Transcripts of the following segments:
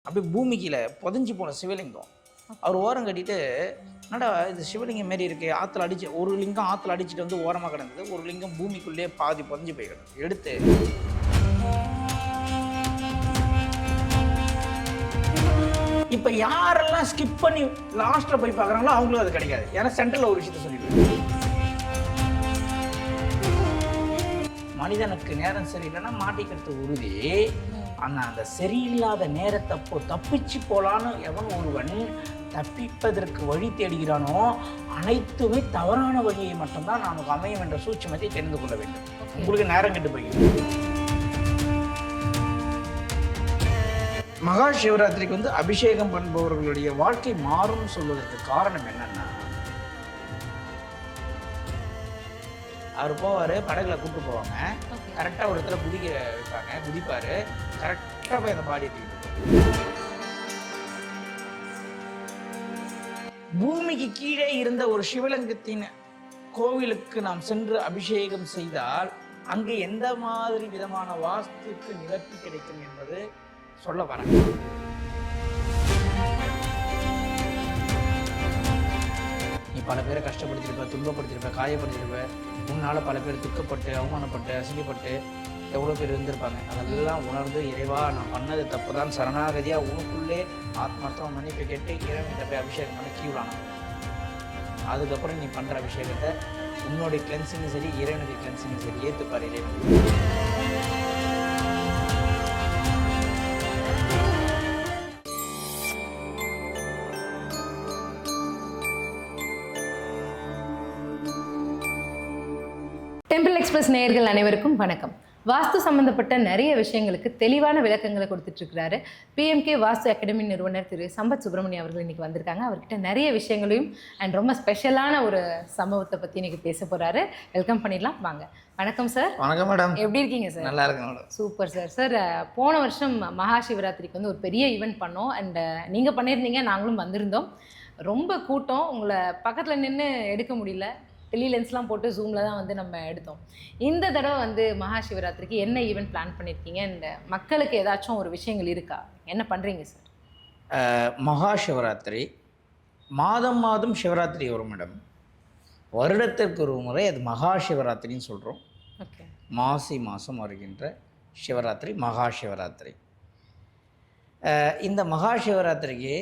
அப்படியே பூமி கீழே புதைஞ்சு போன சிவலிங்கம். அவர் ஓரம் கட்டிட்டு, என்னடா இது சிவலிங்கம் மாரி இருக்கு, ஆற்றுல அடிச்சு ஒரு லிங்கம் ஆற்றுல அடிச்சுட்டு வந்து ஓரமாக கிடந்தது, ஒரு லிங்கம் பூமிக்குள்ளேயே பாதி புதைஞ்சு போய் கிடந்தது. எடுத்து இப்போ யாரெல்லாம் ஸ்கிப் பண்ணி லாஸ்ட்டில் போய் பார்க்குறாங்களோ அவங்களும் அது கிடைக்காது. ஏன்னா சென்ட்ரலில் ஒரு விஷயத்த சொல்லிடுவேன், மனிதனுக்கு நேரம் சரியில்லைன்னா மாட்டிக்கிறது உறுதி. ஆனால் அந்த சரியில்லாத நேரத்தப்போ தப்பிச்சு போலான்னு எவன் ஒருவன் தப்பிப்பதற்கு வழி தேடுகிறானோ அனைத்துமே தவறான வழியை மட்டும்தான் நமக்கு அமையும் என்ற சூட்சுமத்தை தெரிந்து கொள்ள வேண்டும். உங்களுக்கு நேரம் கெட்டு போய்கிறது. மகா சிவராத்திரிக்கு வந்து அபிஷேகம் பண்ணுபவர்களுடைய வாழ்க்கை மாறும் சொல்வதற்கு காரணம் என்னன்னா, அவர் போவார், படகுல கூப்பிட்டு போவாங்க, கரெக்டாக ஒரு இடத்துல குதிக்க வைப்பாங்க, குதிப்பார், கரெக்டாக போய் அந்த பாடி பூமிக்கு கீழே இருந்த ஒரு சிவலிங்கத்தின் கோவிலுக்கு நாம் சென்று அபிஷேகம் செய்தால் அங்கு எந்த மாதிரி விதமான வாஸ்துக்கு நிவர்த்தி கிடைக்கும் என்பது சொல்ல வர. நீ பல பேரை கஷ்டப்படுத்திருப்ப, துன்பப்படுத்திருப்ப, காயப்படுத்திருப்ப, உன்னால் பல பேர் துக்கப்பட்டு, அவமானப்பட்டு, அசிங்கப்பட்டு எவ்வளோ பேர் இருந்திருப்பாங்க. அதெல்லாம் உணர்ந்து, இறைவா நான் பண்ணது தப்பு தான், சரணாகதியாக உனக்குள்ளே ஆத்மார்த்தம் மன்னிப்பு கேட்டு இறைவன்கிட்ட போய் அபிஷேகம் பண்ணி கீழான. அதுக்கப்புறம் நீ பண்ணுற அபிஷேகத்தை உன்னுடைய கிளென்சிங்கும் சரி, இறைவனுடைய கிளென்சிங்கும் சரி ஏற்றுப்பார் இறைவன். டெம்பிள் எக்ஸ்பிரஸ் நேயர்கள் அனைவருக்கும் வணக்கம். வாஸ்து சம்பந்தப்பட்ட நிறைய விஷயங்களுக்கு தெளிவான விளக்கங்களை கொடுத்துட்ருக்கிறாரு பிஎம்கே வாஸ்து அகாடமி நிறுவனர் திரு சம்பத் சுப்பிரமணியம் அவர்கள் இன்றைக்கி வந்திருக்காங்க. அவர்கிட்ட நிறைய விஷயங்களையும் அண்ட் ரொம்ப ஸ்பெஷலான ஒரு சம்பவத்தை பற்றி இன்றைக்கி பேச போகிறாரு. வெல்கம் பண்ணிடலாம், வாங்க. வணக்கம் சார். வணக்கம் மேடம். எப்படி இருக்கீங்க சார்? நல்லா இருக்கு மேடம். Super sir. சார், போன வருஷம் மகா சிவராத்திரிக்கு வந்து ஒரு பெரிய ஈவெண்ட் பண்ணோம் அண்ட் நீங்கள் பண்ணியிருந்தீங்க, நாங்களும் வந்திருந்தோம். ரொம்ப கூட்டம், உங்களை பக்கத்தில் நின்று எடுக்க முடியல, டெலி லென்ஸ்லாம் போட்டு ஜூமில் தான் வந்து நம்ம எடுத்தோம். இந்த தடவை வந்து மகா சிவராத்திரிக்கு என்ன ஈவெண்ட் பிளான் பண்ணியிருக்கீங்க? இந்த மக்களுக்கு ஏதாச்சும் ஒரு விஷயங்கள் இருக்கா? என்ன பண்ணுறீங்க சார்? மகா சிவராத்திரி மாதம் மாதம் சிவராத்திரி வரும் மேடம். வருடத்திற்கு ஒரு முறை அது மகா சிவராத்திரின்னு சொல்கிறோம். ஓகே. மாசி மாதம் வருகின்ற சிவராத்திரி மகா சிவராத்திரி. இந்த மகா சிவராத்திரிக்கு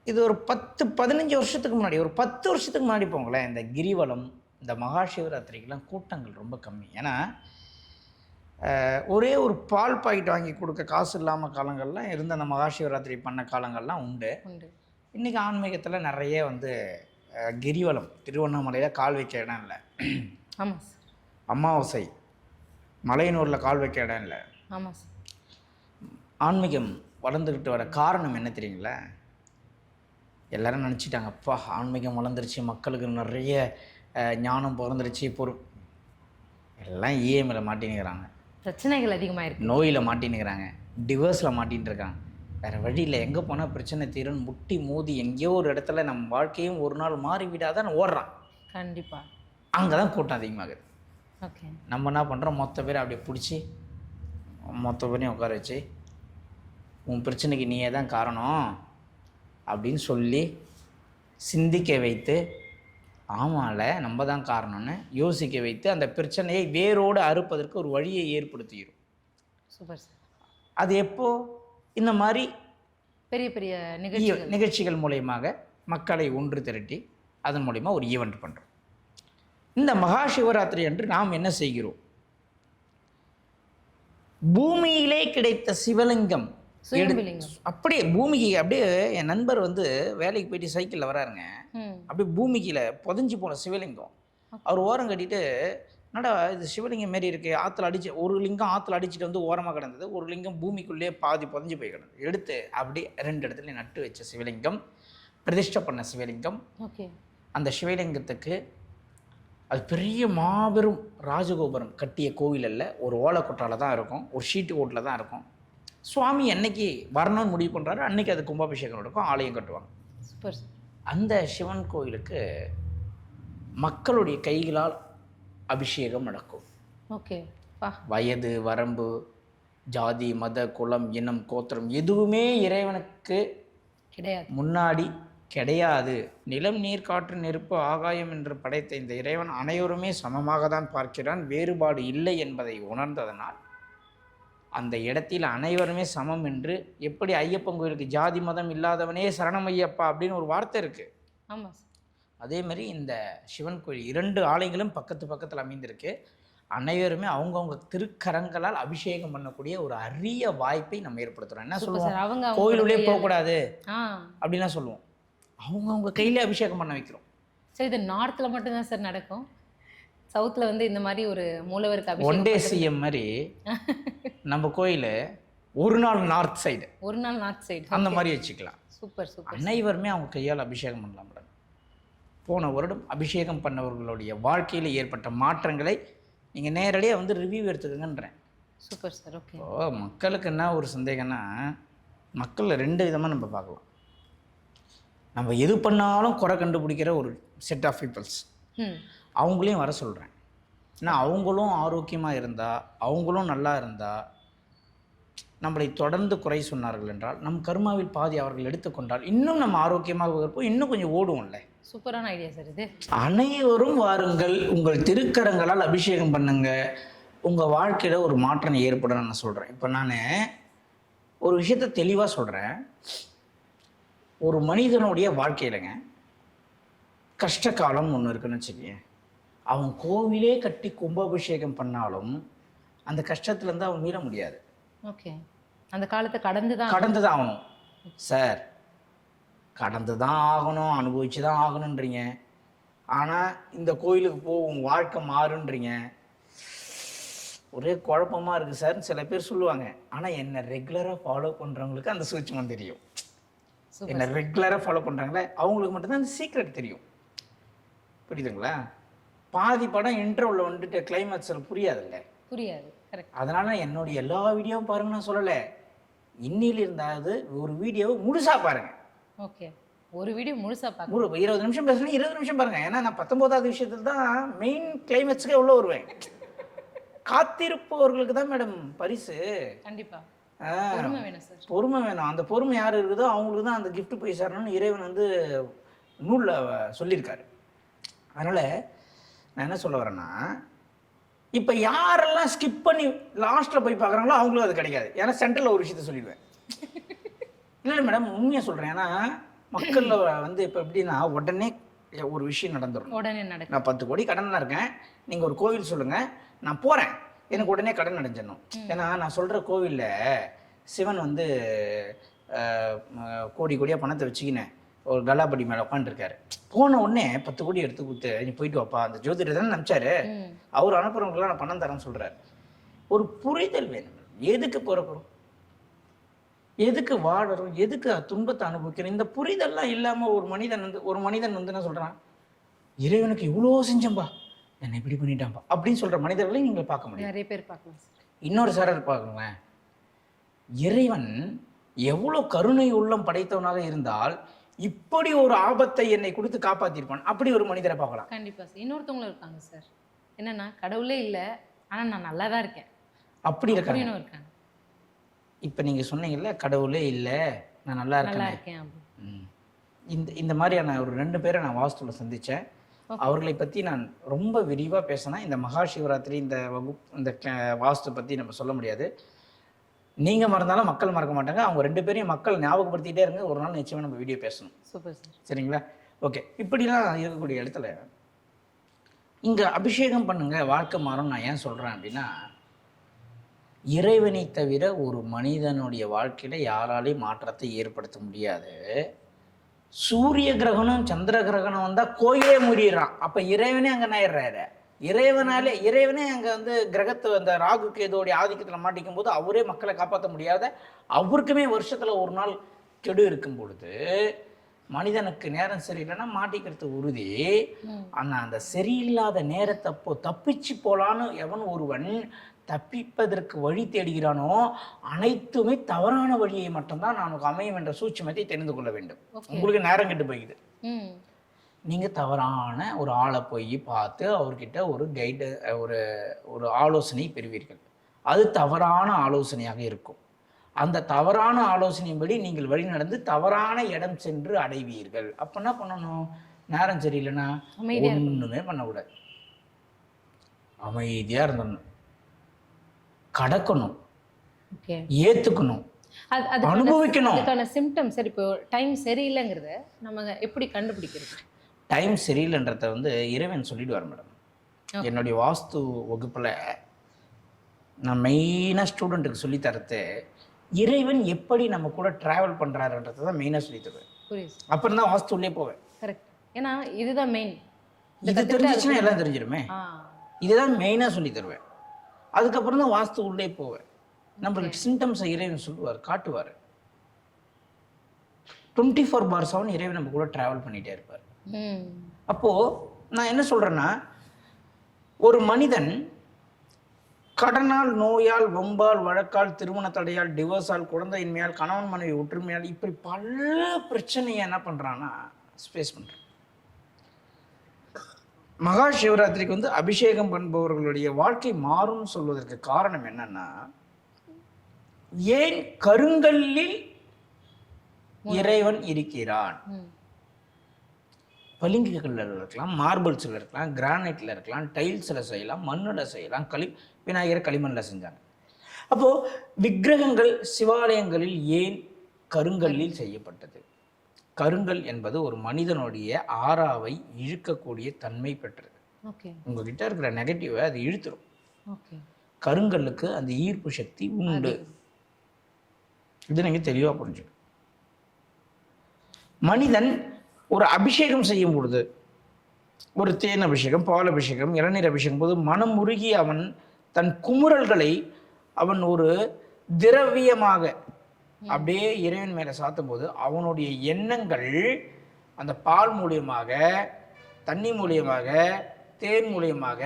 இது ஒரு 10-15 வருஷத்துக்கு முன்னாடி, ஒரு 10 வருஷத்துக்கு முன்னாடி போங்களேன், இந்த கிரிவலம், இந்த மகா சிவராத்திரிக்கெலாம் கூட்டங்கள் ரொம்ப கம்மி. ஏன்னா ஒரே ஒரு பால் பாக்கெட் வாங்கி கொடுக்க காசு இல்லாமல் காலங்கள்லாம் இருந்த அந்த மகா சிவராத்திரி பண்ண காலங்கள்லாம் உண்டு. இன்றைக்கி ஆன்மீகத்தில் நிறைய வந்து கிரிவலம், திருவண்ணாமலையில் கால் வைக்க இடம் இல்லை. ஆமாம் சார். அமாவாசை மலையனூரில் கால் வைக்க இடம் இல்லை. ஆமாம் சார். ஆன்மீகம் வளர்ந்துக்கிட்டு வர காரணம் என்ன தெரியுங்களா? எல்லோரும் நினச்சிட்டாங்க, அப்பா ஆன்மீகம் வளர்ந்துருச்சு, மக்களுக்கு நிறைய ஞானம் பிறந்துருச்சு, எல்லாம் இஎம்ஐயில் மாட்டினுக்கிறாங்க, பிரச்சனைகள் அதிகமாக இருக்குது, நோயில் மாட்டினுக்கிறாங்க, டிவோர்ஸில் மாட்டின்னு இருக்காங்க. வேறு வழியில் எங்கே போனால் பிரச்சனை தீரும்னு முட்டி மோதி எங்கேயோ ஒரு இடத்துல நம்ம வாழ்க்கையும் ஒரு நாள் மாறி விடாதான் ஓடுறான். கண்டிப்பாக. அங்கே தான் கூட்டம் அதிகமாகுது. ஓகே. நம்ம என்ன பண்ணுறோம், மொத்த பேரை அப்படியே பிடிச்சி மொத்த பேரையும் உட்கார வச்சு உன் பிரச்சனைக்கு நீயே தான் காரணம் அப்படின்னு சொல்லி சிந்திக்க வைத்து, ஆமால நம்ம தான் காரணம்னு யோசிக்க வைத்து அந்த பிரச்சனையை வேரோடு அறுப்பதற்கு ஒரு வழியை ஏற்படுத்திடும். Super sir. அது எப்போ? இந்த மாதிரி பெரிய பெரிய நிகழ்ச்சிகள் மூலயமாக மக்களை ஒன்று திரட்டி அதன் மூலயமா ஒரு ஈவெண்ட் பண்ணுறோம். இந்த மகா சிவராத்திரி அன்று நாம் என்ன செய்கிறோம்? பூமியிலே கிடைத்த சிவலிங்கம் அப்படியே பூமிக்கு, அப்படியே என் நண்பர் வந்து வேலைக்கு போயிட்டு சைக்கிளில் வராருங்க, அப்படியே பூமிக்கில் புதைஞ்சு போன சிவலிங்கம். அவர் ஓரம் கட்டிட்டு, என்னடா இது சிவலிங்கம் மாரி இருக்குது, ஆற்றுல அடிச்சு ஒரு லிங்கம் ஆற்றுல அடிச்சுட்டு வந்து ஓரமாக கிடந்தது, ஒரு லிங்கம் பூமிக்குள்ளேயே பாதி புதைஞ்சு போய் கிடந்தது. எடுத்து அப்படியே 2 இடத்துல நட்டு வச்ச சிவலிங்கம், பிரதிஷ்டை பண்ண சிவலிங்கம். ஓகே. அந்த சிவலிங்கத்துக்கு அது பெரிய மாபெரும் ராஜகோபுரம் கட்டிய கோவில் அல்ல, ஒரு ஓலைக்கொட்டால் தான் இருக்கும், ஒரு ஷீட்டு ஓட்டில் தான் இருக்கும். சுவாமி என்னைக்கு வரணும்னு முடிவு பண்ணுறாரு அன்றைக்கி அது கும்பாபிஷேகம் நடக்கும், ஆலயம் கட்டுவாங்க. சூப்பர். அந்த சிவன் கோயிலுக்கு மக்களுடைய கைகளால் அபிஷேகம் நடக்கும். ஓகே. வயது வரம்பு ஜாதி, மத, குலம், இனம், கோத்திரம் எதுவுமே இறைவனுக்கு கிடையாது, முன்னாடி கிடையாது. நிலம், நீர், காற்று, நெருப்பு, ஆகாயம் என்று படைத்த இந்த இறைவன் அனைவருமே சமமாக தான் பார்க்கிறான், வேறுபாடு இல்லை என்பதை உணர்ந்ததனால் அந்த இடத்தில் அனைவருமே சமம் என்று. எப்படி ஐயப்பன் கோயிலுக்கு ஜாதி மதம் இல்லாதவனே சரணம் ஐயப்பா அப்படின்னு ஒரு வார்த்தை இருக்குது. ஆமாம் சார். அதே மாதிரி இந்த சிவன் கோயில் 2 ஆலயங்களும் பக்கத்து பக்கத்தில் அமைந்திருக்கு. அனைவருமே அவங்கவுங்க திருக்கரங்களால் அபிஷேகம் பண்ணக்கூடிய ஒரு அரிய வாய்ப்பை நம்ம ஏற்படுத்துகிறோம். என்ன சொல்லுவோம், கோயிலுள்ளே போகக்கூடாது அப்படின்லாம் சொல்லுவோம். அவங்கவுங்க கையிலே அபிஷேகம் பண்ண வைக்கிறோம். சார் இது நார்த்தில் மட்டும்தான் சார் நடக்கும், சவுத்தில் வந்து இந்த மாதிரி ஒரு மூலவருக்கு ஒன் டே சிஎம் மாதிரி நம்ம கோயில் ஒரு நாள் நார்த் சைடு, ஒரு நாள் நார்த் சைடு அந்த மாதிரி வச்சுக்கலாம். Super super. அனைவருமே அவங்க கையால் அபிஷேகம் பண்ணலாம் மேடம். போன வருடம் அபிஷேகம் பண்ணவர்களுடைய வாழ்க்கையில் ஏற்பட்ட மாற்றங்களை நீங்கள் நேரடியாக வந்து ரிவ்யூ எடுத்துக்கங்கன்றேன். Super sir. ஓகே. இப்போ மக்களுக்கு என்ன ஒரு சந்தேகம்னா, மக்களில் 2 விதமாக நம்ம பார்க்கலாம். நம்ம எது பண்ணாலும் குறை கண்டுபிடிக்கிற ஒரு செட் ஆஃப் பீப்புள்ஸ், அவங்களையும் வர சொல்கிறேன். ஏன்னா அவங்களும் ஆரோக்கியமாக இருந்தால், அவங்களும் நல்லா இருந்தால், நம்மளை தொடர்ந்து குறை சொன்னார்கள் என்றால் நம் கர்மாவில் பாதி அவர்கள் எடுத்துக்கொண்டால் இன்னும் நம்ம ஆரோக்கியமாக இருப்போம், இன்னும் கொஞ்சம் ஓடுவோம்ல. சூப்பரான ஐடியா சார் இது. அனைவரும் வாருங்கள், உங்கள் திருக்கரங்களால் அபிஷேகம் பண்ணுங்க, உங்கள் வாழ்க்கையில் ஒரு மாற்றம் ஏற்படும் நான் சொல்கிறேன். இப்போ நான் ஒரு விஷயத்தை தெளிவாக சொல்கிறேன். ஒரு மனிதனுடைய வாழ்க்கையிலங்க கஷ்ட காலம் ஒன்று இருக்குன்னு வச்சுக்கேன். அவன் கோவிலே கட்டி கும்பாபிஷேகம் பண்ணாலும் அந்த கஷ்டத்துலேருந்து அவன் மீற முடியாது. ஓகே. அந்த காலத்தை கடந்து தான் ஆகணும் சார், கடந்து தான் ஆகணும், அனுபவிச்சு தான் ஆகணுன்றீங்க. ஆனால் இந்த கோயிலுக்கு உங்கள் வாழ்க்கை மாறுன்றீங்க. ஒரே குழப்பமாக இருக்குது சார் சில பேர் சொல்லுவாங்க. ஆனால் என்னை ரெகுலராக ஃபாலோ பண்ணுறவங்களுக்கு அந்த சூட்சமம் தெரியும். என்னை ரெகுலராக ஃபாலோ பண்ணுறாங்களே அவங்களுக்கு மட்டும்தான் அந்த சீக்ரெட் தெரியும். புரியுதுங்களா? பாதி படம் இன்டர்வலில் வந்துட்டு கிளைமேக்ஸில் புரியாதுல்ல. புரியாது. அதனால் என்னுடைய எல்லா வீடியோவும் பாருங்கள், நான் சொல்லலை. இன்னில் இருந்தாவது ஒரு வீடியோவை முழுசாக பாருங்கள். ஓகே. ஒரு வீடியோ முழுசாக பாருங்க. 20 நிமிஷம் பேசுனா 20 நிமிஷம் பாருங்கள். ஏன்னா நான் 19வது விஷயத்தில் தான் மெயின் கிளைமேக்ஸுக்கே உள்ள வருவேன். காத்திருப்பவர்களுக்கு தான் மேடம் பரிசு. கண்டிப்பாக பொறுமை வேணும். அந்த பொறுமை யார் இருக்குதோ அவங்களுக்கு தான் அந்த கிஃப்ட் போய் சேரணும்னு இறைவன் வந்து நூலில் சொல்லியிருக்காரு. அதனால் நான் என்ன சொல்ல வரேன்னா, இப்போ யாரெல்லாம் ஸ்கிப் பண்ணி லாஸ்ட்டில் போய் பார்க்குறாங்களோ அவங்களும் அது கிடைக்காது. ஏன்னா சென்ட்ரலில் ஒரு விஷயத்த சொல்லிடுவேன். இல்லை மேடம் உண்மையாக சொல்கிறேன். ஏன்னா மக்களில் வந்து இப்போ எப்படின்னா உடனே ஒரு விஷயம் நடந்துடும். உடனே நடக்கும். நான் 10 கோடி கடனாக இருக்கேன், நீங்கள் ஒரு கோவில் சொல்லுங்கள், நான் போகிறேன், எனக்கு உடனே கடன் அடைஞ்சிடணும். ஏன்னா நான் சொல்கிற கோவிலில் சிவன் வந்து கோடி கோடியாக பணத்தை வச்சுக்கினேன் ஒரு கலாபடி மேலே உட்காந்துருக்காரு. போன உடனே 10 கோடி எடுத்து கொடுத்து நீ போயிட்டு வாப்பா, அந்த ஜோதிடர் தானே நினச்சாரு, அவர் அனுப்புறவங்களுக்குலாம் நான் பணம் தரேன்னு சொல்கிறார். ஒரு புரிதல் வேணும். எதுக்கு பிறக்கிறோம், எதுக்கு வாழறோம், எதுக்கு துன்பத்தை அனுபவிக்கிறோம், இந்த புரிதல்லாம் இல்லாமல் ஒரு மனிதன் வந்து என்ன சொல்கிறான், இறைவனுக்கு இவ்வளோ செஞ்சம்பா, என்னை இப்படி பண்ணிட்டான்பா அப்படின்னு சொல்கிற மனிதர்களையும் நீங்கள் பார்க்க முடியும். நிறைய பேர் பார்க்கலாம். இன்னொரு சாரர் பார்க்குங்களேன், இறைவன் எவ்வளோ கருணை உள்ளம் படைத்தவனாக இருந்தால் இப்படி ஒரு ஆபத்தை என்னை கொடுத்து காப்பாற்றிருப்பான், அப்படி ஒரு மனிதரை பார்க்கலாம். கண்டிப்பாக சார். இன்னொருத்தவங்களும் இருக்காங்க சார், என்னன்னா கடவுளே இல்லை ஆனால் நான் நல்லா தான் இருக்கேன், அப்படி இருக்காங்க. இப்போ நீங்கள் சொன்னீங்கல்ல கடவுளே இல்லை நான் நல்லா இருக்கேன். இந்த மாதிரியான ஒரு 2 பேரை நான் வாஸ்துவில் சந்தித்தேன். அவர்களை பற்றி நான் ரொம்ப விரிவாக பேசினேன். இந்த மகா சிவராத்திரி இந்த இந்த வாஸ்து பற்றி நம்ம சொல்ல முடியாது. நீங்கள் மறந்தாலும் மக்கள் மறக்க மாட்டாங்க. அவங்க 2 பேரையும் மக்கள் ஞாபகப்படுத்திகிட்டே இருங்க. ஒரு நாள் நிச்சயமாக நம்ம வீடியோ பேசணும். Super sir. சரிங்களா? ஓகே. இப்படிலாம் இருக்கக்கூடிய இடத்துல இங்கே அபிஷேகம் பண்ணுங்க வாழ்க்கை மாறும் நான் ஏன் சொல்கிறேன் அப்படின்னா, இறைவனை தவிர ஒரு மனிதனுடைய வாழ்க்கையில் யாராலையும் மாற்றத்தை ஏற்படுத்த முடியாது. சூரிய கிரகணம் சந்திர கிரகணம் வந்தால் கோயிலே மூடிடுறான். அப்போ இறைவனே அங்கே நாயிடுறாரு. இறைவனே அங்கே வந்து கிரகத்தை அந்த ராகு கேதுவோடைய ஆதிக்கத்தில் மாட்டிக்கும் போது அவரே மக்களை காப்பாற்ற முடியாத, அவருக்குமே வருஷத்தில் ஒரு நாள் கெடு இருக்கும் பொழுது மனிதனுக்கு நேரம் சரியில்லைன்னா மாட்டிக்கிறது உறுதி. ஆனால் அந்த சரியில்லாத நேரத்தப்போ தப்பிச்சு போலான்னு எவன் ஒருவன் தப்பிப்பதற்கு வழி தேடுகிறானோ அனைத்துமே தவறான வழியை மட்டும்தான் நமக்கு அமையும் என்ற சூட்சுமத்தை தெரிந்து கொள்ள வேண்டும். உங்களுக்கு நேரம் கெட்டு போய்க்குது, நீங்கள் தவறான ஒரு ஆளை போய் பார்த்து அவர்கிட்ட ஒரு கைடு ஒரு ஆலோசனை பெறுவீர்கள். அது தவறான ஆலோசனையாக இருக்கும். அந்த தவறான ஆலோசனையின்படி நீங்கள் வழி நடந்து தவறான இடம் சென்று அடைவீர்கள். அப்போ என்ன பண்ணணும்? நேரம் சரியில்லைன்னா ஒன்றுமே பண்ணக்கூடாது, அமைதியாக இருந்துடணும், கடக்கணும், ஏற்றுக்கணும், அனுபவிக்கணும். அதுக்கான சிம்டம் சரி, இப்போ டைம் சரியில்லைங்கிறத நம்ம எப்படி கண்டுபிடிக்கிறது? டைம் சரியில்லைன்றத இறைவன் சொல்லிடுவார் மேடம். என்னுடைய வாஸ்து வகுப்பில் நான் மெயினாக ஸ்டூடெண்ட்டுக்கு சொல்லித்தரது இறைவன் எப்படி நம்ம கூட ட்ராவல் பண்ணுறாருன்றதை தான் மெயினாக சொல்லி தருவேன். அப்புறம் தான் வாஸ்து உள்ளே போவேன். கரெக்ட். ஏன்னா இதுதான் மெயின். இது தெரிஞ்சிச்சுன்னா எல்லாம் தெரிஞ்சிருமே. இதுதான் மெயினாக சொல்லி தருவேன். அதுக்கப்புறம் தான் வாஸ்து உள்ளே போவேன். நம்மளுக்கு சிம்டம்ஸை இறைவன் சொல்லுவார், காட்டுவார். 24/7 இறைவன் நம்ம கூட ட்ராவல் பண்ணிகிட்டே இருப்பார். அப்போது நான் என்ன சொல்கிறேன்னா, ஒரு மனிதன் கடனால், நோயால், வம்பால், வழக்கால், திருமண தடையால், டிவோர்ஸால், குழந்தையின்மையால், கணவன் மனைவி ஒற்றுமையால், இப்படி பல பிரச்சனையை என்ன பண்ணுறான்னா ஸ்பேஸ் பண்ணுறான். மகா சிவராத்திரிக்கு அபிஷேகம் பண்ணுபவர்களுடைய வாழ்க்கை மாறும்னு சொல்வதற்கு காரணம் என்னன்னா, ஏன் கருங்கல்லில் இறைவன் இருக்கிறான். பளிங்குகளில் இருக்கலாம், மார்பிள்ஸில் இருக்கலாம், கிரானைட்டில் இருக்கலாம், டைல்ஸில் செய்யலாம், மண்ணில் செய்யலாம், விநாயகர் களிமண்ணில் செஞ்சாங்க. அப்போது விக்கிரகங்கள் சிவாலயங்களில் ஏன் கருங்கல்லில் செய்யப்பட்டது? கருங்கல் என்பது ஒரு மனிதனுடைய ஆறாவை இழுக்கக்கூடிய தன்மை பெற்றது. உங்ககிட்ட இருக்கிற நெகட்டிவை அது இழுத்துரும். கருங்கல்லுக்கு அந்த ஈர்ப்பு சக்தி உண்டு. இது நீங்கள் தெளிவாக புரிஞ்சுக்கணும். மனிதன் ஒரு அபிஷேகம் செய்யும் பொழுது, ஒரு தேன் அபிஷேகம், பால் அபிஷேகம், இளநீர் அபிஷேகம் போது மனம் உருகி அவன் தன் குமுறல்களை அவன் ஒரு திரவியமாக அப்படியே இறைவன் மேலே சாத்தும் போது அவனுடைய எண்ணங்கள் அந்த பால் மூலியமாக, தண்ணி மூலியமாக, தேன் மூலியமாக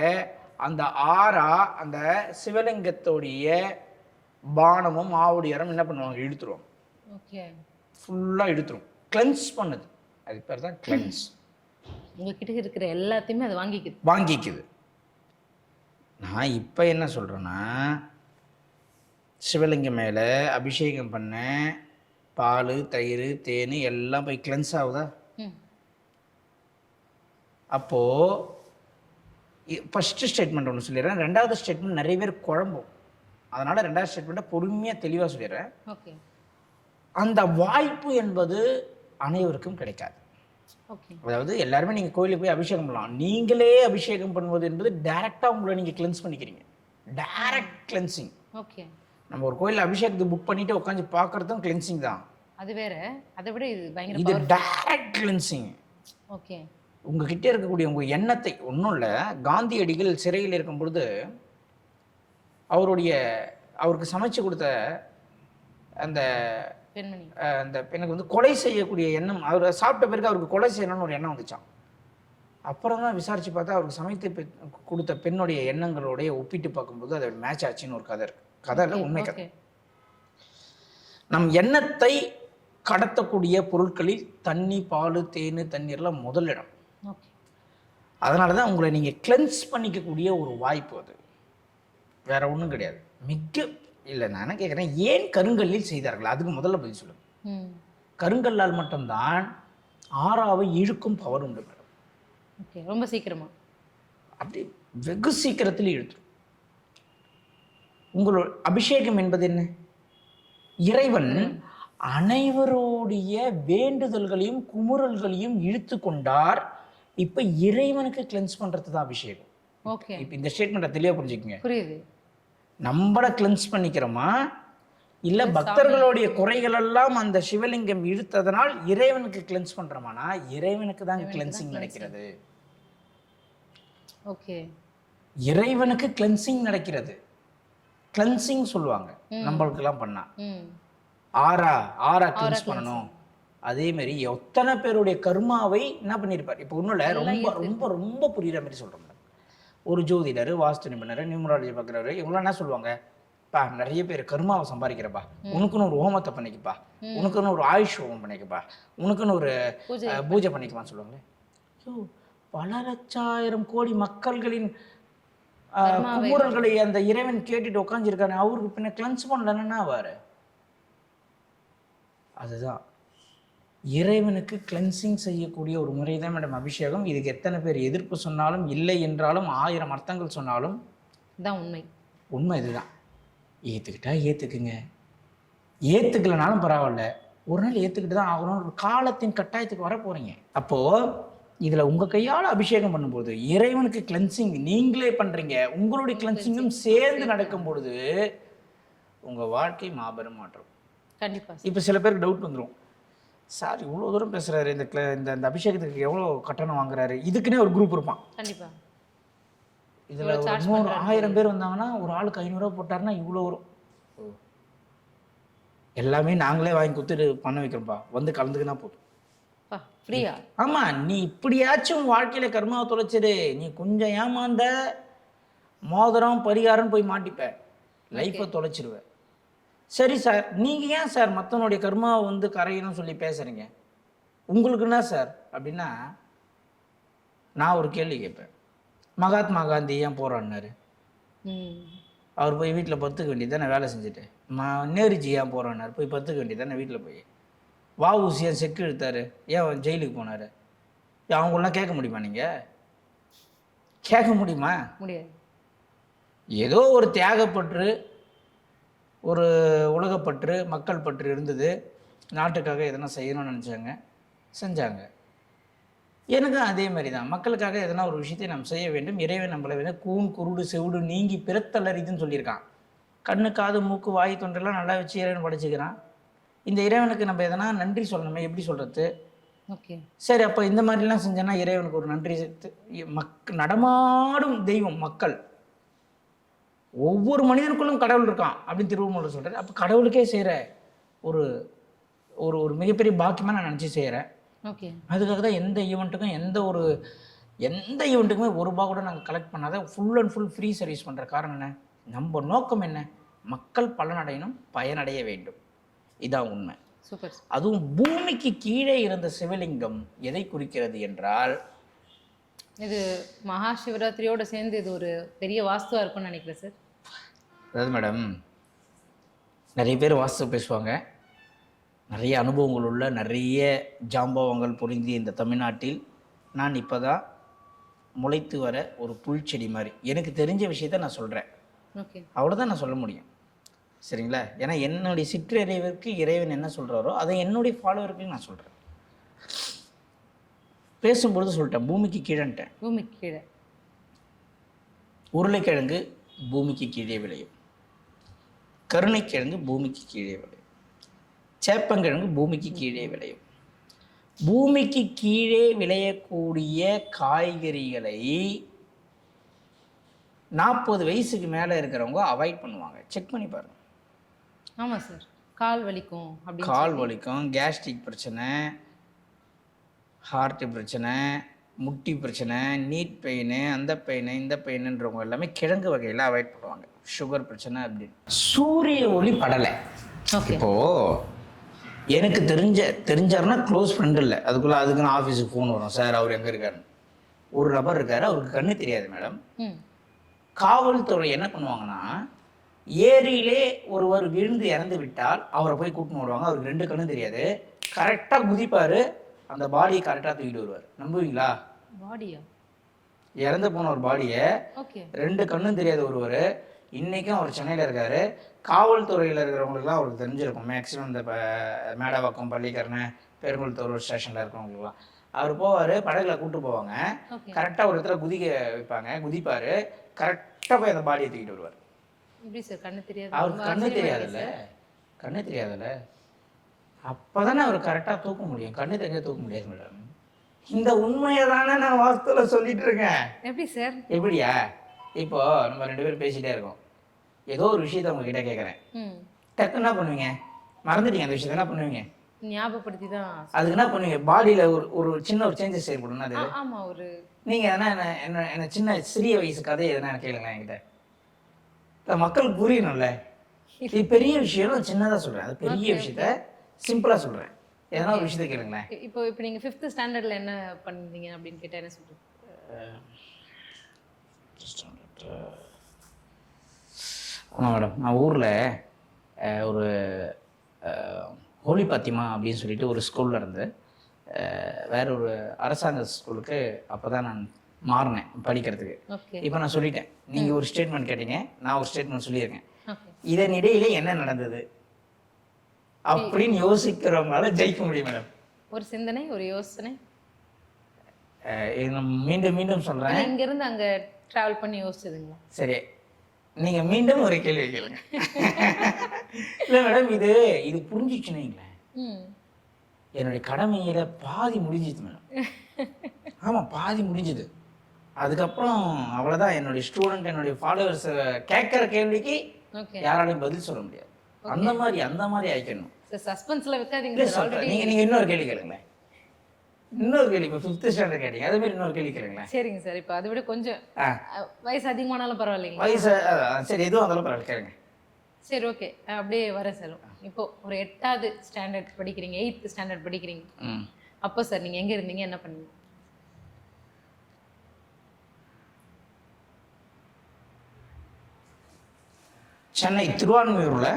அந்த ஆறா அந்த சிவலிங்கத்தோடைய பானமும் ஆவுடையரும் என்ன பண்ணுவாங்க? இழுத்துருவாங்க. ஃபுல்லாக இழுத்துரும். கிளென்ஸ் பண்ணுது. அது பேர் தான் கிளென்ஸ். உங்ககிட்ட இருக்கிற எல்லாத்தையுமே அது வாங்கிக்குது. நான் இப்போ என்ன சொல்கிறேன்னா, சிவலிங்கம் மேலே அபிஷேகம் பண்ண பால், தயிர், தேன் எல்லாம் போய் கிளென்ஸ் ஆகுதா? அப்போது ஃபஸ்ட்டு ஸ்டேட்மெண்ட் ஒன்று சொல்லிடுறேன். ரெண்டாவது ஸ்டேட்மெண்ட் நிறைய பேர் குழம்பும். அதனால் ரெண்டாவது ஸ்டேட்மெண்ட்டை பொறுமையாக தெளிவாக சொல்லிடுறேன். அந்த வாய்ப்பு என்பது அனைவருக்கும் கிடைக்காது. அதாவது எல்லாருமே நீங்கள் கோயிலுக்கு போய் அபிஷேகம் பண்ணலாம். நீங்களே அபிஷேகம் பண்ணுவது என்பது டைரெக்டாக உங்களை நீங்கள் கிளென்ஸ் பண்ணிக்கிறீங்க. Direct cleansing. நம்ம ஒரு கோயிலில் அபிஷேகத்துக்கு புக் பண்ணிட்டு உட்காந்து பார்க்குறதும் கிளென்சிங் தான். அது வேற. அதை விட இது டைரக்ட் கிளென்சிங். உங்ககிட்ட இருக்கக்கூடிய உங்கள் எண்ணத்தை ஒன்றும் இல்லை. காந்தியடிகள் சிறையில் இருக்கும் பொழுது அவருக்கு சமைச்சு கொடுத்த அந்த பெண்ணுக்கு கொலை செய்யக்கூடிய எண்ணம், அவர் சாப்பிட்ட பிறகு அவருக்கு கொலை செய்யணும்னு ஒரு எண்ணம் வந்துச்சான். அப்புறம் தான் விசாரித்து பார்த்தா அவருக்கு சமைத்து கொடுத்த பெண்ணுடைய எண்ணங்களோடைய ஒப்பிட்டு பார்க்கும்போது அது மேட்ச் ஆச்சுன்னு ஒரு கதை இருக்கு. கதையில் உண்மை கதை. நம் எண்ணத்தை கடத்தக்கூடிய பொருட்களில் தண்ணி, பால், தேன், தண்ணீர்லாம் முதலிடம். அதனால தான் உங்களை நீங்கள் கிளென்ஸ் பண்ணிக்கக்கூடிய ஒரு வாய்ப்பு அது. வேற ஒன்றும் கிடையாது. இல்லை, நான் என்ன கேட்குறேன், ஏன் கருங்கல்லில் செய்தார்கள்? அதுக்கு முதல்ல பதில் சொல்லுங்க. கருங்கல்லால் மட்டும்தான் ஆறாவை இழுக்கும் பவர் உண்டு மேடம். ரொம்ப சீக்கிரமா, அப்படி வெகு சீக்கிரத்தில் இழுத்துரும். உங்களோட அபிஷேகம் என்பது என்ன? இறைவன் அனைவருடைய வேண்டுதல்களையும் குமுறல்களையும் இழுத்து கொண்டார். இப்போ இறைவனுக்கு கிளென்ஸ் பண்ணுறது தான் அபிஷேகம். இப்போ இந்த ஸ்டேட்மெண்ட்டை தெளிவாக புரிஞ்சுக்கங்க. புரியுது. நம்மளை கிளென்ஸ் பண்ணிக்கிறோமா, இல்லை பக்தர்களுடைய குறைகள் எல்லாம் அந்த சிவலிங்கம் இழுத்ததனால் இறைவனுக்கு கிளென்ஸ் பண்ணுறோமானா? இறைவனுக்கு தான் கிளென்சிங் நடக்கிறது. இறைவனுக்கு கிளென்சிங் நடக்கிறது. கிளென்சிங் சொல்லுவாங்க நம்மளுக்கெல்லாம் பண்ணா. ஆறா கிளென்ஸ் பண்ணணும். அதே மாதிரி எத்தனை பேருடைய கர்மாவை என்ன பண்ணியிருப்பார். இப்போ ஒன்றும் இல்லை, ரொம்ப ரொம்ப ரொம்ப புரியுற மாதிரி சொல்கிறோம். ஒரு ஜோதிடர், வாஸ்து நிபுணர், நியூமராலஜி பார்க்குறவர், இவங்களாம் என்ன சொல்லுவாங்க? பா, நிறைய பேர் கர்மாவை சம்பாதிக்கிறப்பா, உனக்குன்னு ஒரு ஹோமத்தை பண்ணிக்கப்பா, உனக்குன்னு ஒரு ஆயுஷ் ஹோமம் பண்ணிக்கப்பா, உனக்குன்னு ஒரு பூஜை பண்ணிக்கப்பான்னு சொல்லுவாங்களே. ஸோ பல லட்சாயிரம் கோடி மக்கள்களின் குமுறல்களை அந்த இறைவன் கேட்டுட்டு உட்காந்துருக்காரு, அவருக்கு பின்ன கிளென்ஸ் பண்ணலன்னா ஆவாரு. அதுதான் இறைவனுக்கு கிளென்சிங் செய்யக்கூடிய ஒரு முறை தான் மேடம் அபிஷேகம். இதுக்கு எத்தனை பேர் எதிர்ப்பு சொன்னாலும், இல்லை என்றாலும், 1000 அர்த்தங்கள் சொன்னாலும் தான் உண்மை. உண்மை இதுதான். ஏற்றுக்கிட்டா ஏற்றுக்குங்க, ஏற்றுக்கலனாலும் பரவாயில்ல, ஒரு நாள் ஏற்றுக்கிட்டு தான் ஆகணும். ஒரு காலத்தின் கட்டாயத்துக்கு வர போகிறீங்க. அப்போது இதில் உங்கள் கையால் அபிஷேகம் பண்ணும்போது இறைவனுக்கு கிளென்சிங் நீங்களே பண்ணுறீங்க, உங்களுடைய கிளென்சிங்கும் சேர்ந்து நடக்கும் பொழுது உங்கள் வாழ்க்கை மாபெரும் மாற்றம். கண்டிப்பாக. இப்போ சில பேருக்கு டவுட் வந்துடும், சார் இவ்வளோ தூரம் பேசுகிறாரு, இந்த அபிஷேகத்துக்கு எவ்வளோ கட்டணம் வாங்குறாரு, இதுக்குன்னே ஒரு குரூப் இருப்பான். கண்டிப்பாக. இதில் ஒரு 1000 பேர் வந்தாங்கன்னா ஒரு ஆளுக்கு 500 ரூபா போட்டாருன்னா இவ்வளோ வரும். எல்லாமே நாங்களே வாங்கி கொடுத்துட்டு பண்ண வைக்கிறோம்ப்பா, வந்து கலந்துக்கினா போதும். ஃப்ரீயா? ஆமாம், நீ இப்படியாச்சும் வாழ்க்கையில் கர்மாவை தொலைச்சிடு. நீ கொஞ்சம் ஏமாந்த மோதிரம் பரிகாரம் போய் மாட்டிப்ப, லைஃப்பை தொலைச்சிடுவேன். சரி சார், நீங்கள் ஏன் சார் மற்றவனுடைய கர்மாவை வந்து கரையணும்னு சொல்லி பேசுகிறீங்க, உங்களுக்குன்னா சார் அப்படின்னா நான் ஒரு கேள்வி கேட்பேன். மகாத்மா காந்தி ஏன் போராடினாரு? அவர் போய் வீட்டில் பத்துக்க வேண்டியது தானே வேலை செஞ்சுட்டு. நேருஜி ஏன் போராடினார்? போய் பத்துக்க வேண்டியது தானே வீட்டில் போய். வஉசி ஏன் செக்கு எடுத்தார்? ஏன் ஜெயிலுக்கு போனார்? அவங்களெலாம் கேட்க முடியுமா? நீங்கள் கேட்க முடியுமா? முடியாது. ஏதோ ஒரு தியாகப்பற்று, ஒரு உலகப்பற்று, மக்கள் பற்று இருந்தது, நாட்டுக்காக எதனா செய்யணும்னு நினச்சாங்க, செஞ்சாங்க. எனக்கும் அதே மாதிரி தான், மக்களுக்காக எதனா ஒரு விஷயத்தை நாம் செய்ய வேண்டும். இறைவன் நம்மளை வேணும் கூன் குருடு செவிடு நீங்கி பிறத்தலறிதுன்னு சொல்லியிருக்கான். கண்ணு காது மூக்கு வாய் தொண்டெல்லாம் நல்லா வச்சு இறைவன் படைச்சிக்கிறான். இந்த இறைவனுக்கு நம்ம எதனா நன்றி சொல்லணுமே, எப்படி சொல்கிறது? ஓகே சரி, அப்போ இந்த மாதிரிலாம் செஞ்சோன்னா இறைவனுக்கு ஒரு நன்றி. நடமாடும் தெய்வம் மக்கள், ஒவ்வொரு மனிதனுக்குள்ளும் கடவுள் இருக்கான் அப்படின்னு திருவள்ளுவர் சொல்கிறார். அப்போ கடவுளுக்கே செய்கிற ஒரு ஒரு மிகப்பெரிய பாக்கியமாக நான் நினச்சி செய்கிறேன். ஓகே, அதுக்காக தான் எந்த ஈவெண்ட்டுக்குமே ₹1 கூட நாங்கள் கலெக்ட் பண்ணாத full and full free service பண்ணுற காரணம் என்ன? நம்ம நோக்கம் என்ன? மக்கள் பலனடையணும், பயனடைய வேண்டும். இதான் உண்மை. சூப்பர். அதுவும் பூமிக்கு கீழே இருந்த சிவலிங்கம் எதை குறிக்கிறது என்றால், இது மகா சிவராத்திரியோடு சேர்ந்து இது ஒரு பெரிய வாஸ்துவாக இருக்கும்னு நினைக்கிறேன் சார். அதாவது மேடம், நிறைய பேர் வாஸ்து பேசுவாங்க, நிறைய அனுபவங்கள் உள்ள நிறைய ஜாம்பவங்கள் பொருந்திய இந்த தமிழ்நாட்டில் நான் இப்போ தான் முளைத்து வர ஒரு புல்செடி மாதிரி எனக்கு தெரிஞ்ச விஷயத்த நான் சொல்கிறேன். ஓகே, அவ்வளோதான் நான் சொல்ல முடியும். சரிங்களா? ஏன்னா என்னுடைய சிற்றறிவிற்கு இறைவன் என்ன சொல்கிறாரோ அதை என்னுடைய ஃபாலோவருக்கு நான் சொல்கிறேன். பேசும்பொழுது சொல்லிட்டேன், பூமிக்கு கீழேன்ட்டேன். பூமிக்கு கீழே உருளைக்கிழங்கு பூமிக்கு கீழே விளையும், கருணைக்கிழங்கு பூமிக்கு கீழே விளையும், சேப்பங்கிழங்கு பூமிக்கு கீழே விளையும். பூமிக்கு கீழே விளையக்கூடிய காய்கறிகளை 40 வயசுக்கு மேலே இருக்கிறவங்க அவாய்ட் பண்ணுவாங்க. செக் பண்ணி பாருங்க. ஆமாம் சார், கால் வலிக்கும், கால் வலிக்கும், கேஸ்ட்ரிக் பிரச்சனை, ஹார்ட் பிரச்சனை, முட்டி பிரச்சனை, நீட் பெயின், அந்த பெயின், இந்த பெயின்ன்றவங்க எல்லாமே கிழங்கு வகையில் அவாய்ட் பண்ணுவாங்க. சுகர் பிரச்சனை அப்படின்னு. சூரிய ஒளி படலை. இப்போது எனக்கு தெரிஞ்சாருன்னா க்ளோஸ் ஃப்ரெண்ட் இல்லை, அதுக்குன்னு ஆஃபீஸுக்கு ஃபோன் வரும், சார் அவர் எங்கே இருக்காருன்னு. ஒரு நபர் இருக்கார், அவருக்கு கண்ணு தெரியாது மேடம். காவல்துறை என்ன பண்ணுவாங்கன்னா, ஏரியிலே ஒருவர் விழுந்து இறந்து விட்டால் அவரை போய் கூட்டின்னு வருவாங்க. அவருக்கு 2 கண்ணும் தெரியாது, கரெக்டாக குதிப்பார், அந்த பாடியை கரெக்டாக தூக்கிட்டு வருவார். நம்புவீங்களா? பாடியா? இறந்து போன ஒரு பாடியை 2 கண்ணும் தெரியாது ஒருவர். இன்றைக்கும் அவர் சென்னையில் இருக்கார். காவல்துறையில் இருக்கிறவங்களுக்குலாம் அவருக்கு தெரிஞ்சிருக்கும். மேக்ஸிமம் இந்த மேடவாக்கம், பள்ளிக்கரணை, பெருங்குளத்தூர் ஸ்டேஷனில் இருக்கிறவங்களுக்குலாம் அவர் போவார், படகுல கூப்பிட்டு போவாங்க, கரெக்டாக ஒரு இடத்துல குதிக்க வைப்பாங்க, குதிப்பார், கரெக்டாக போய் அந்த பாடியை தூக்கிட்டு வருவார். எப்படி சார் கண்ணு தெரியாது? அவருக்கு கண்ணு தெரியாதுல்ல, அப்போ தானே அவர் கரெக்டாக தூக்க முடியும். கண்ணு தெரிஞ்ச தூக்க முடியாது மேடம். இந்த உண்மையை தானே நான் வாஸ்துவில் சொல்லிட்டு இருக்கேன். எப்படி சார்? எப்படியா? இப்போ நம்ம 2 பேரும் பேசிகிட்டே இருக்கோம், ஏதோ ஒரு விஷயத்த உங்ககிட்ட கேட்குறேன், டக்கு என்ன பண்ணுவீங்க? மறந்துட்டீங்க அந்த விஷயத்த, என்ன பண்ணுவீங்க? ஞாபகப்படுத்தி தான். அதுக்கு என்ன பண்ணுவீங்க? பாடியில் ஒரு சின்ன ஒரு சேஞ்சஸ் ஏற்படும். அது ஆமாம், ஒரு நீங்கள் எதனா என்ன சின்ன சிறிய வயசு கதை எதனா கேளுங்களேன் என்கிட்ட, மக்களுக்கு புரியணும்ல. இது பெரிய விஷயம் சின்னதாக சொல்கிறேன், அது பெரிய விஷயத்த சிம்பிளாக சொல்கிறேன். எதனா ஒரு விஷயத்த கேளுங்களேன். இப்போ நீங்கள் 5th ஸ்டாண்டர்டில் என்ன பண்ணுறீங்க அப்படின்னு கேட்டால் என்ன சொல்கிறேன்? ஆமாம் மேடம், நான் ஊரில் ஒரு ஹோலி பாத்திமா அப்படின்னு சொல்லிட்டு ஒரு ஸ்கூலில் இருந்து வேற ஒரு அரசாங்க ஸ்கூலுக்கு அப்போ தான் நான் மாறினேன் படிக்கிறதுக்கு. இப்போ நான் சொல்லிட்டேன், நீங்கள் ஒரு ஸ்டேட்மெண்ட் கேட்டீங்க, நான் ஒரு ஸ்டேட்மெண்ட் சொல்லியிருக்கேன். இதன் இடையில என்ன நடந்தது அப்படின்னு யோசிக்கிறவங்களால ஜெயிக்க முடியும் மேடம். ஒரு சிந்தனை, ஒரு யோசனை. மீண்டும் மீண்டும் சொல்கிறேன், இங்கேருந்து அங்கே ட்ராவல் பண்ணி யோசிச்சதுங்களா? சரி, நீங்கள் மீண்டும் ஒரு கேள்வி கேளுங்க. இல்லை மேடம், இது புரிஞ்சிச்சுன்னீங்களேன், என்னுடைய கடமையில பாதி முடிஞ்சிது மேடம். ஆமாம், பாதி முடிஞ்சுது. அதுக்கப்புறம் அவ்வளோதான். என்னுடைய ஸ்டூடெண்ட், என்னுடைய ஃபாலோவர்ஸ் கேட்குற கேள்விக்கு யாராலையும் பதில் சொல்ல முடியாது. அந்த மாதிரி ஆயிக்கணும். சஸ்பென்ஸில் வைக்காதீங்க. நீங்கள் இன்னொரு கேள்வி கேளுங்களேன். இன்னொரு கேள்வி, இப்போ 5th ஸ்டாண்டர்ட் கேட்டீங்க, அதே மாதிரி இன்னொரு கேள்வி கேளுங்களேன். சரிங்க சார். இப்போ அதை விட கொஞ்சம் வயசு அதிகமானாலும் பரவாயில்லைங்க. வயசு சரி, எதுவும் இருந்தாலும் பரவாயில்ல, கேளுங்க. சரி, ஓகே. அப்படியே வரேன் சார். இப்போ ஒரு 8th ஸ்டாண்டர்ட் படிக்கிறீங்க, 8th ஸ்டாண்டர்ட் படிக்கிறீங்க. அப்போ சார் நீங்கள் எங்கே இருந்தீங்க, என்ன பண்ணீங்க? சென்னை திருவான்மையூரில்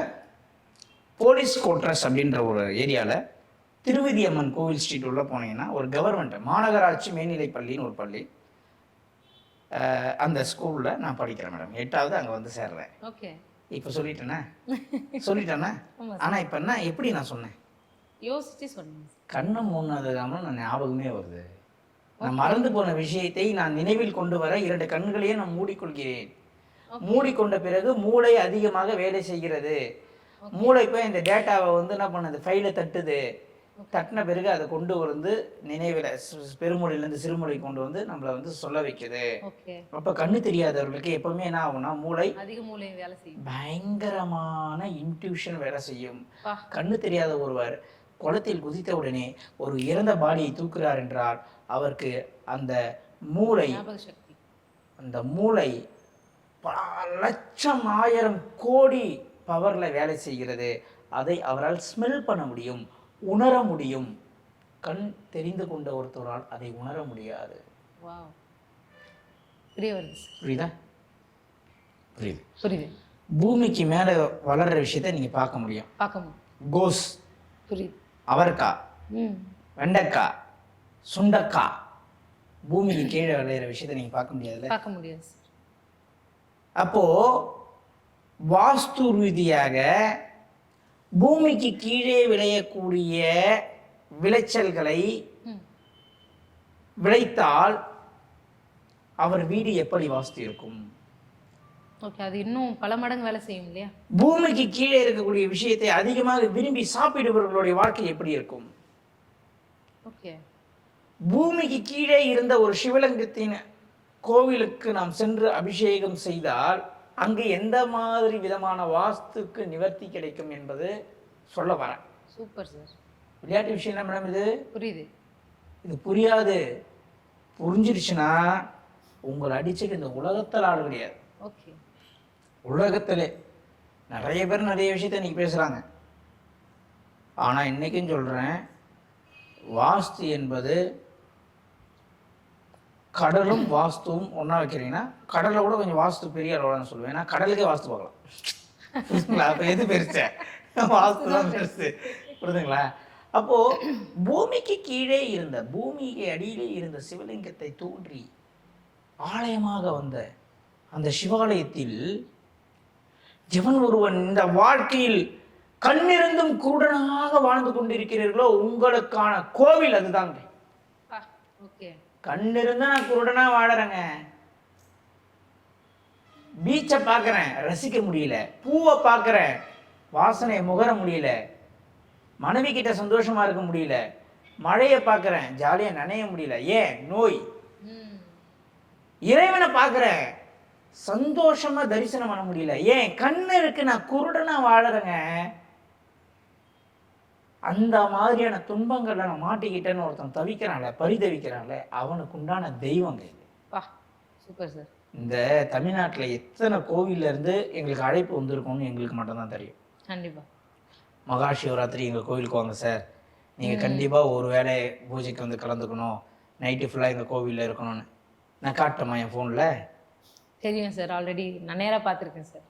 போலீஸ் கோட்ரஸ் அப்படின்ற ஒரு ஏரியாவில் திருவிதி அம்மன் கோவில் ஸ்ட்ரீட் உள்ள போனீங்கன்னா ஒரு கவர்மெண்ட் மாநகராட்சி மேல்நிலைப் பள்ளின்னு ஒரு பள்ளி, அந்த ஸ்கூலில் நான் படிக்கிறேன் மேடம். 8வது அங்கே வந்து சேர்றேன். ஓகே. இப்போ சொல்லிட்டேன்னா ஆனால் இப்போ என்ன, எப்படி நான் சொன்னேன், யோசிச்சு சொன்னேன். கண்ணை மூணாததாமல் நான் ஞாபகமே வருது. நான் மறந்து போன விஷயத்தை நான் நினைவில் கொண்டு வர 2 கண்களையே நான் மூடிக்கொள்கிறேன். மூடிக்கொண்ட பிறகு மூளை அதிகமாக வேலை செய்கிறது. மூளை போய் இந்த டேட்டாவை வந்து என்ன பண்ணுது, ஃபைலை தட்டுது. தட்டின பிறகு அதை கொண்டு வந்து நினைவில் பெருமொழியிலேருந்து சிறுமொழி கொண்டு வந்து நம்மளை வந்து சொல்ல வைக்குது. அப்போ கண்ணு தெரியாதவர்களுக்கு எப்பவுமே என்ன ஆகும்னா, மூளை வேலை செய்யும், பயங்கரமான இன்ட்யூஷன் வேலை செய்யும். கண்ணு தெரியாத ஒருவர் குளத்தில் குதித்த உடனே ஒரு இறந்த பாடியை தூக்குறார் என்றால் அவருக்கு அந்த மூளை பல லட்சம் 1000 கோடி பவரில் வேலை செய்கிறது. அதை அவரால் ஸ்மெல் பண்ண முடியும், உணர முடியும். கண் தெரிந்து கொண்ட ஒருத்தரால் அதை உணர முடியாது. புரியுதா? புரியுது. பூமிக்கு மேலே வளர்ற விஷயத்த நீங்கள் பார்க்க முடியும். கோஸ், அவரைக்காய், வெண்டைக்காய், சுண்டக்காய், பூமிக்கு கீழே விளையிற விஷயத்த நீங்கள் பார்க்க முடியாது. அப்போ வாஸ்து ரீதியாக பூமிக்கு கீழே விளையக்கூடிய விளைச்சல்களை விளைத்தால் அவர் வீடு எப்படி வாஸ்து இருக்கும்? அது இன்னும் பல மடங்கு வேலை செய்யும் இல்லையா? பூமிக்கு கீழே இருக்கக்கூடிய விஷயத்தை அதிகமாக விரும்பி சாப்பிடுபவர்களுடைய வாழ்க்கை எப்படி இருக்கும்? பூமிக்கு கீழே இருந்த ஒரு சிவலிங்கத்தின் கோவிலுக்கு நாம் சென்று அபிஷேகம் செய்தால் அங்கு எந்த மாதிரி விதமான வாஸ்துக்கு நிவர்த்தி கிடைக்கும் என்பது சொல்ல வரேன். Super sir. விளையாட்டு விஷயம் என்ன மேடம் இது? புரியுது. இது புரியாது. புரிஞ்சிருச்சுன்னா உங்களை அடிச்சுக்கு இந்த உலகத்தில் ஆட கிடையாது. உலகத்திலே நிறைய பேர் நிறைய விஷயத்த இன்னைக்கு பேசுகிறாங்க. ஆனால் இன்னைக்கும் சொல்கிறேன், வாஸ்து என்பது கடலும் வாஸ்துவும் ஒன்றா வைக்கிறீங்கன்னா கடலை கூட கொஞ்சம் வாஸ்து பெரிய அளவுன்னு சொல்லுவேன். ஏன்னா கடலுக்கே வாஸ்து பார்க்கலாம். அப்போ எது பெருசு? வாஸ்து தான் பெருசு. புரியுதுங்களா? அப்போது பூமிக்கு கீழே இருந்த, பூமிக்கு அடியிலே இருந்த சிவலிங்கத்தை தோன்றி ஆலயமாக வந்த அந்த சிவாலயத்தில் எவன் ஒருவன் இந்த வாழ்க்கையில் கண்ணிருந்தும் குருடனாக வாழ்ந்து கொண்டிருக்கிறீர்களோ உங்களுக்கான கோவில் அதுதாங்க. கண்ணிருந்தா நான் குருடனா வாழறேங்க. பீச்சை பார்க்குறேன், ரசிக்க முடியல. பூவை பார்க்குறேன், வாசனையை முகர முடியல. மனைவி கிட்ட சந்தோஷமா இருக்க முடியல. மழையை பார்க்குறேன், ஜாலியாக நனைய முடியல. ஏன்? நோய். இறைவனை பார்க்குறேன், சந்தோஷமா தரிசனம் பண்ண முடியல. ஏன்? கண்ணு இருக்கு, நான் குருடனா வாழறேங்க. அந்த மாதிரியான துன்பங்கள்ல நான் மாட்டிக்கிட்டேன்னு ஒருத்தன் தவிக்கிறான்ல, பரிதவிக்கிறான்ல, அவனுக்கு உண்டான தெய்வங்க இது. Super sir. இந்த தமிழ்நாட்டில் எத்தனை கோவில்ல இருந்து எங்களுக்கு அழைப்பு வந்திருக்கும்னு எங்களுக்கு மட்டும்தான் தெரியும். கண்டிப்பா. மகா சிவராத்திரி எங்கள் கோவிலுக்கு வாங்க சார், நீங்கள் கண்டிப்பாக ஒரு வேளை பூஜைக்கு வந்து கலந்துக்கணும், நைட்டு ஃபுல்லாக எங்கள் கோவிலில் இருக்கணும்னு நான் காட்டுமா என் ஃபோனில்? தெரியும் சார், ஆல்ரெடி நான் நேராக பார்த்துருக்கேன் சார்,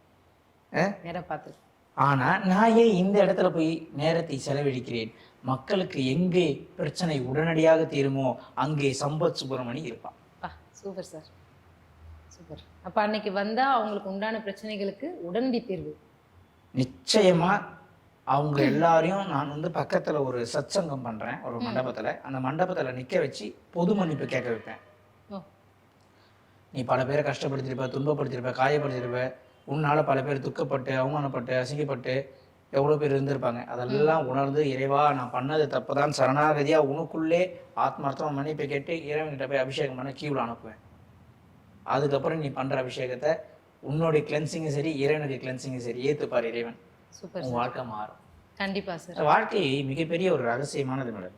நேராக பார்த்துருக்கேன். ஆனால் நான் ஏன் இந்த இடத்துல போய் நேரத்தை செலவழிக்கிறேன்? மக்களுக்கு எங்கே பிரச்சனை உடனடியாக தீருமோ அங்கே சம்பத் சுப்பிரமணி இருப்பான். Super sir, super. அப்போ அன்னைக்கு வந்தால் அவங்களுக்கு உண்டான பிரச்சனைகளுக்கு உடனடி தீர்வு. நிச்சயமாக அவங்க எல்லாரையும் நான் வந்து பக்கத்தில் ஒரு சத்சங்கம் பண்ணுறேன் ஒரு மண்டபத்தில். அந்த மண்டபத்தில் நிற்க வச்சு பொது மன்னிப்பு கேட்க வைப்பேன். நீ பல பேரை கஷ்டப்படுத்திருப்ப, துன்பப்படுத்திருப்ப, காயப்படுத்திருப்ப, உன்னால் பல பேர் துக்கப்பட்டு அவமானப்பட்டு அசிங்கப்பட்டு எவ்வளோ பேர் இருந்திருப்பாங்க. அதெல்லாம் உணர்ந்து இறைவா நான் பண்ணது தப்பு தான் சரணாகதியாக உனக்குள்ளே ஆத்மார்த்தமாக மன்னிப்பை கேட்டு இறைவன்கிட்ட போய் அபிஷேகம் பண்ண கீழே அனுப்புவேன். அதுக்கப்புறம் நீ பண்ணுற அபிஷேகத்தை உன்னுடைய கிளென்சிங்கும் சரி இறைவனுடைய கிளென்சிங்கும் சரி ஏற்றுப்பார் இறைவன். சூப்பர், உன் வாழ்க்கை மாறும். கண்டிப்பாக சார். வாழ்க்கை மிகப்பெரிய ஒரு ரகசியமானது மேடம்.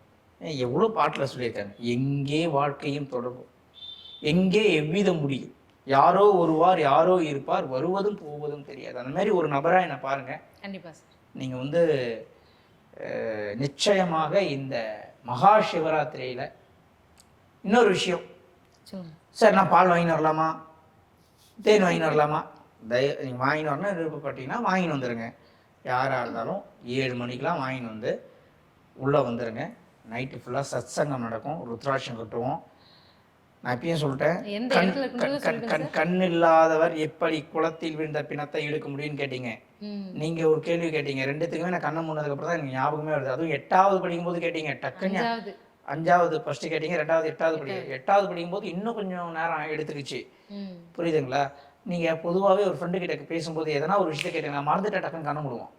எவ்வளோ பாட்டில் சொல்லியிருக்காங்க, எங்கே வாழ்க்கையும் தொடங்கும், எங்கே எவ்விதம் முடியும், யாரோ ஒருவார் யாரோ இருப்பார், வருவதும் போவதும் தெரியாது. அந்த மாதிரி ஒரு நபராக என்னை பாருங்கள். கண்டிப்பாக சார். நீங்கள் வந்து நிச்சயமாக இந்த மகா சிவராத்திரியில் இன்னொரு விஷயம் சார், நான் பால் வாங்கின்னு வரலாமா, தேன் வாங்கின்னு வரலாமா? நீங்கள் வாங்கின்னு வரணும் விருப்பப்பட்டீங்கன்னா வாங்கின்னு வந்துடுங்க. யாராக இருந்தாலும் 7 மணிக்கெலாம் வாங்கின்னு வந்து உள்ளே வந்துடுங்க. நைட்டு ஃபுல்லாக சத்சங்கம் நடக்கும், ருத்ராட்சம் கட்டுவோம். நான் இப்பயும் சொல்லிட்டேன், கண் இல்லாதவர் எப்படி குளத்தில் விழுந்த பிணத்தை எடுக்க முடியும்னு கேட்டீங்க. நீங்க ஒரு கேள்வி கேட்டீங்க, ரெண்டுத்துக்குமே நான் கண்ணை மூணதுக்கு அப்புறம் தான் எனக்கு ஞாபகமே வருது. அதுவும் 8வது படிக்கும்போது கேட்டீங்க, டக்குன்னு 5வது ஃபர்ஸ்ட் கேட்டீங்க, 2வது 8வது படிக்கும்போது இன்னும் கொஞ்சம் நேரம் எடுத்துக்கிச்சு. புரியுதுங்களா? நீங்க பொதுவாகவே ஒரு ஃப்ரெண்டு கிட்ட பேசும்போது எதனா ஒரு விஷயத்த கேட்டீங்க, நான் மறந்துட்டேன், டக்குன்னு கண்ணை மூடுவோம்.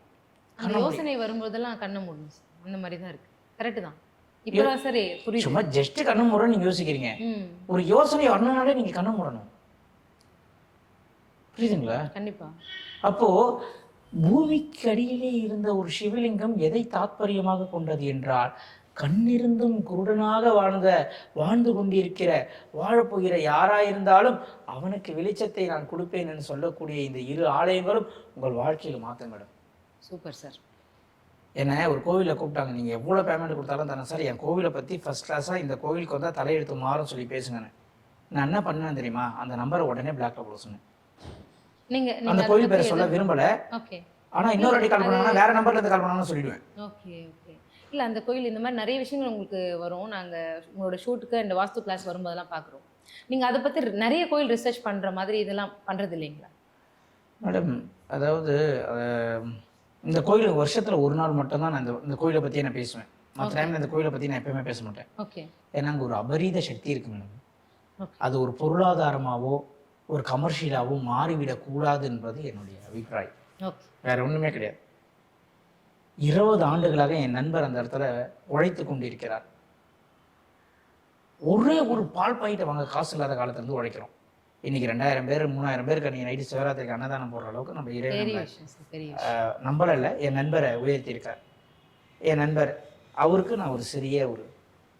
யோசனை வரும்போதெல்லாம் கண்ணை மூடும், அந்த மாதிரி தான் இருக்கு. கரெக்ட் தான். இப்பதான் சரி புரியுது. சும்மா ஜஸ்ட் கண்ணு மூடணும் நீங்க யோசிக்கிறீங்க, ஒரு யோசனை வரணும்னாலே நீங்க கண்ணு மூடணும். புரியுதுங்களா? கண்டிப்பா. அப்போ பூமிக்கு அடியிலே இருந்த ஒரு சிவலிங்கம் எதை தாத்பரியமாக கொண்டது என்றால், கண்ணிருந்தும் குருடனாக வாழ்ந்து கொண்டிருக்கிற வாழப்போகிற யாராயிருந்தாலும் அவனுக்கு வெளிச்சத்தை நான் கொடுப்பேன் என்று சொல்லக்கூடிய இந்த 2 ஆலயங்களும் உங்கள் வாழ்க்கையில் மாற்றம் மேடம். Super sir. என்ன ஒரு கோவிலில் கூப்பிட்டாங்க, நீங்கள் எவ்வளோ பேமெண்ட் கொடுத்தாலும் தானே சார், என் கோவிலை பற்றி ஃபஸ்ட் கிளாஸாக இந்த கோவிலுக்கு வந்தால் தலையெழுத்து மாறும் சொல்லி பேசுங்கன்னு. நான் என்ன பண்ணேன் தெரியுமா? அந்த நம்பரை உடனே பிளாக்ல போட சொன்னேன். நீங்கள் அந்த கோவில் பேரை சொல்ல விரும்பலை, ஆனால் இன்னொரு வாட்டி கால் பண்ணாங்கன்னா வேறு நம்பர்லேருந்து கால் பண்ணாங்கன்னு சொல்லிடுவேன். Okay okay. இல்லை அந்த கோயில் இந்த மாதிரி நிறைய விஷயங்கள் உங்களுக்கு வரும். நாங்கள் உங்களோட ஷூட்டுக்கு இந்த வாஸ்து கிளாஸ் வரும்போதெல்லாம் பார்க்குறோம். நீங்கள் அதை பற்றி நிறைய கோயில் ரிசர்ச் பண்ணுற மாதிரி இதெல்லாம் பண்ணுறது இல்லைங்களா மேடம்? அதாவது இந்த கோயிலுக்கு வருஷத்தில் ஒரு நாள் மட்டும்தான் நான் இந்த கோயிலை பற்றியே நான் பேசுவேன். மற்ற டைமில் இந்த கோயிலை பற்றி நான் எப்பயுமே பேச மாட்டேன். ஓகே. ஏன்னா அங்கே ஒரு அபரீத சக்தி இருக்கு மேடம். அது ஒரு பொருளாதாரமாகவோ ஒரு கமர்ஷியலாகவோ மாறிவிடக்கூடாது என்பது என்னுடைய அபிப்பிராயம். வேற ஒன்றுமே கிடையாது. 20 ஆண்டுகளாக என் நண்பர் அந்த இடத்துல உழைத்து கொண்டிருக்கிறார். ஒரே ஒரு பால் பாயிட்ட வாங்க காசு இல்லாத காலத்துலேருந்து உழைக்கிறோம். இன்னைக்கு 2000 பேர் 3000 பேருக்கு நீங்கள் நைட்டு சிவராத்திரிக்கு அன்னதானம் போடுற அளவுக்கு நம்ம இறைவன் நம்பலை. என் நண்பரை உயர்த்தியிருக்கார். என் நண்பர் அவருக்கு நான் ஒரு சிறிய ஒரு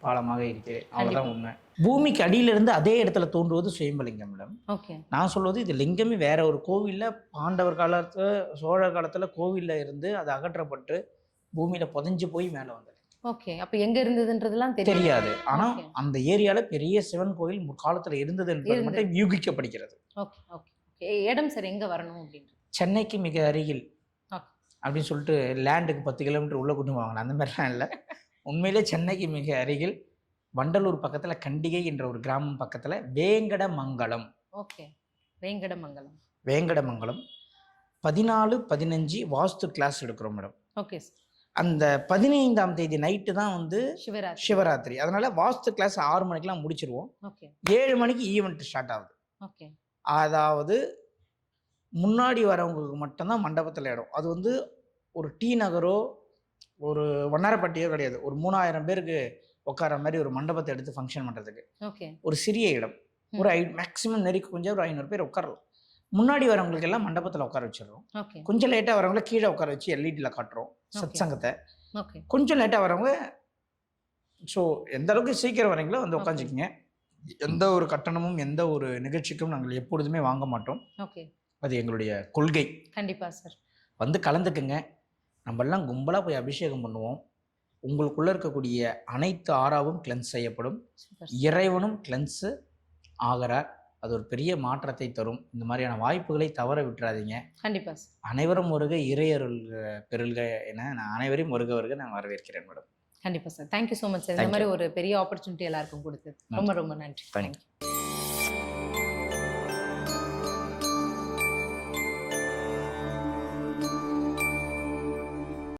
பாலமாக இருக்கிறேன், அவ்வளோதான் உண்மை. பூமிக்கு அடியிலிருந்து அதே இடத்துல தோன்றுவது சுயம்பலிங்கம் மேடம். நான் சொல்வது இது லிங்கமே வேற ஒரு கோவிலில் பாண்டவர் காலத்தில் சோழர் காலத்தில் கோவிலில் இருந்து அது அகற்றப்பட்டு பூமியில் புதைஞ்சு போய் மேலே வந்தது. ஓகே. அப்போ எங்கே இருந்ததுன்றதுலாம் தெரியாது. ஆனால் அந்த ஏரியாவில் பெரிய சிவன் கோயில் முற்காலத்தில் இருந்தது என்பது மட்டும் யூகிக்கப்படுகிறது. Okay okay. இடம் சார் எங்கே வரணும் அப்படின்னு? சென்னைக்கு மிக அருகில் அப்படின்னு சொல்லிட்டு லேண்டுக்கு 10 கிலோமீட்டர் உள்ளே கொண்டு வாங்கினேன், அந்த மாதிரிலாம் இல்லை. உண்மையிலே சென்னைக்கு மிக அருகில் வண்டலூர் பக்கத்தில் கண்டிகை என்ற ஒரு கிராமம் பக்கத்தில் வேங்கடமங்கலம். ஓகே. வேங்கடமங்கலம் 14-15 வாஸ்து கிளாஸ் எடுக்கிறோம் மேடம். ஓகே. அந்த 15ஆம் தேதி நைட்டு தான் வந்து சிவராத்திரி. அதனால வாஸ்து கிளாஸ் 6 மணிக்கெல்லாம் முடிச்சிருவோம். 7 மணிக்கு ஈவெண்ட் ஸ்டார்ட் ஆகுது. அதாவது முன்னாடி வரவங்களுக்கு மட்டும்தான் மண்டபத்தில் இடம். அது வந்து ஒரு டி நகரோ ஒரு வண்ணாரப்பட்டியோ கிடையாது. ஒரு 3000 பேருக்கு உட்கார மாதிரி ஒரு மண்டபத்தை எடுத்து ஃபங்க்ஷன் பண்ணுறதுக்கு ஒரு சிறிய இடம். ஒரு மேக்ஸிமம் நெருக்கி கொஞ்சம் ஒரு 500 பேர் உட்காரலாம். முன்னாடி வரவங்களுக்கு எல்லாம் மண்டபத்தில் உட்கார வச்சிடறோம். கொஞ்சம் லேட்டாக வரவங்கள கீழே உட்கார வச்சு எல்இடியில் காட்டுறோம் சத் சங்கத்தை. கொஞ்சம் லேட்டாக வரவங்க ஸோ எந்த அளவுக்கு சீக்கிரம் வரீங்களோ வந்து உட்காந்துக்கிங்க. எந்த ஒரு கட்டணமும் எந்த ஒரு நிகழ்ச்சிக்கும் நாங்கள் எப்பொழுதுமே வாங்க மாட்டோம். அது எங்களுடைய கொள்கை. கண்டிப்பாக சார். வந்து கலந்துக்குங்க. நம்மெல்லாம் கும்பலாக போய் அபிஷேகம் பண்ணுவோம். உங்களுக்குள்ளே இருக்கக்கூடிய அனைத்து ஆறாவும் கிளென்ஸ் செய்யப்படும். இறைவனும் கிளென்ஸு ஆகிறார். அது ஒரு பெரிய மாற்றத்தை தரும். இந்த மாதிரியான வாய்ப்புகளை தவற விட்டுறாதீங்க. கண்டிப்பா சார். அனைவரும் வருக, இறையருள் பெறுக என நான் அனைவரையும் வருக நான் வரவேற்கிறேன் மேடம். கண்டிப்பா sir. Thank you so much sir. இந்த Thank மாதிரி ஒரு பெரிய ஆப்பர்ச்சுனிட்டி எல்லாருக்கும் கொடுத்தது. ரொம்ப ரொம்ப நன்றி. தேங்க்யூ.